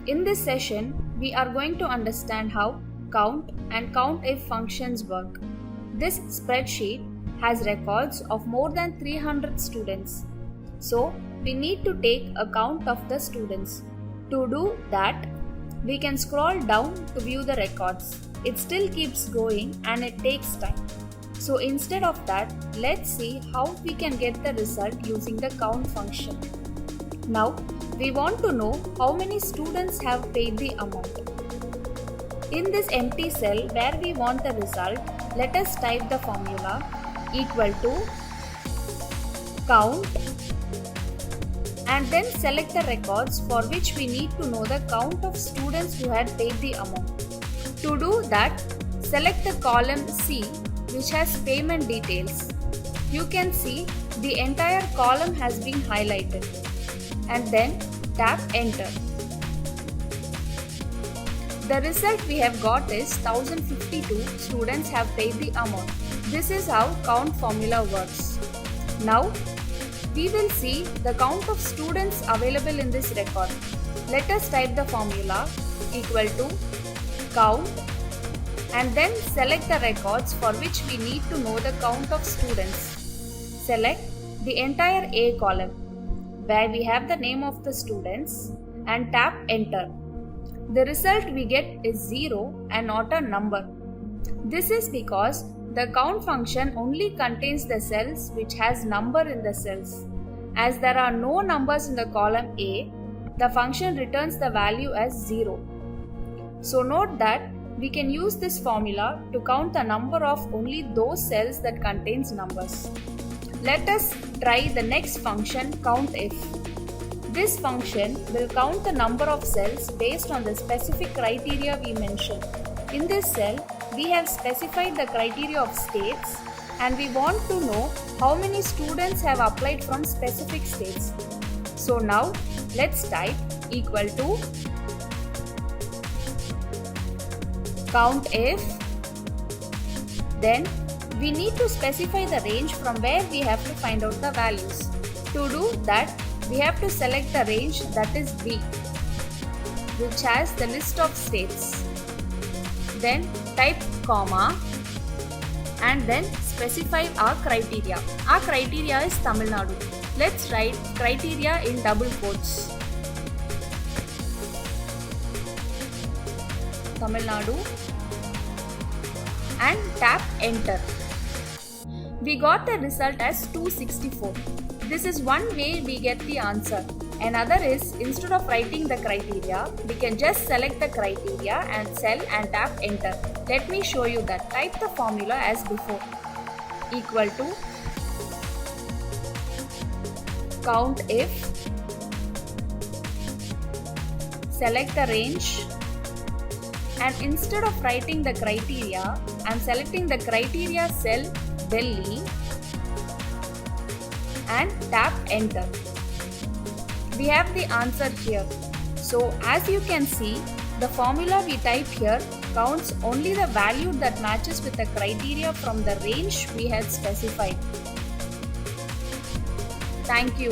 In this session, we are going to understand how count and COUNTIF functions work. This spreadsheet has records of more than 300 students. So, we need to take a count of the students. To do that, we can scroll down to view the records. It still keeps going and it takes time. So instead of that, let's see how we can get the result using the count function. Now, we want to know how many students have paid the amount. In this empty cell where we want the result, let us type the formula equal to count and then select the records for which we need to know the count of students who had paid the amount. To do that, select the column C which has payment details. You can see the entire column has been highlighted and then tap enter. The result we have got is 1052 students have paid the amount. This is how count formula works. Now, we will see the count of students available in this record. Let us type the formula equal to count and then select the records for which we need to know the count of students. Select the entire A column where we have the name of the students and tap enter. The result we get is 0 and not a number. This is because the count function only contains the cells which has number in the cells. As there are no numbers in the column A, the function returns the value as 0. So note that we can use this formula to count the number of only those cells that contains numbers. Let us try the next function COUNTIF. This function will count the number of cells based on the specific criteria we mentioned. In this cell, we have specified the criteria of states and we want to know how many students have applied from specific states. So now let's type equal to COUNTIF. Then we need to specify the range from where we have to find out the values. To do that, we have to select the range that is B, which has the list of states. Then type comma and then specify our criteria. Our criteria is Tamil Nadu. Let's write criteria in double quotes. Tamil Nadu and tap enter. We got the result as 264. This is one way we get the answer. Another is, instead of writing the criteria, we can just select the criteria and cell and tap enter. Let me show you that. Type the formula as before. Equal to COUNTIF. Select the range. And instead of writing the criteria, I am selecting the criteria cell Delhi and tap enter. We have the answer here. So as you can see, the formula we type here counts only the value that matches with the criteria from the range we had specified. Thank you.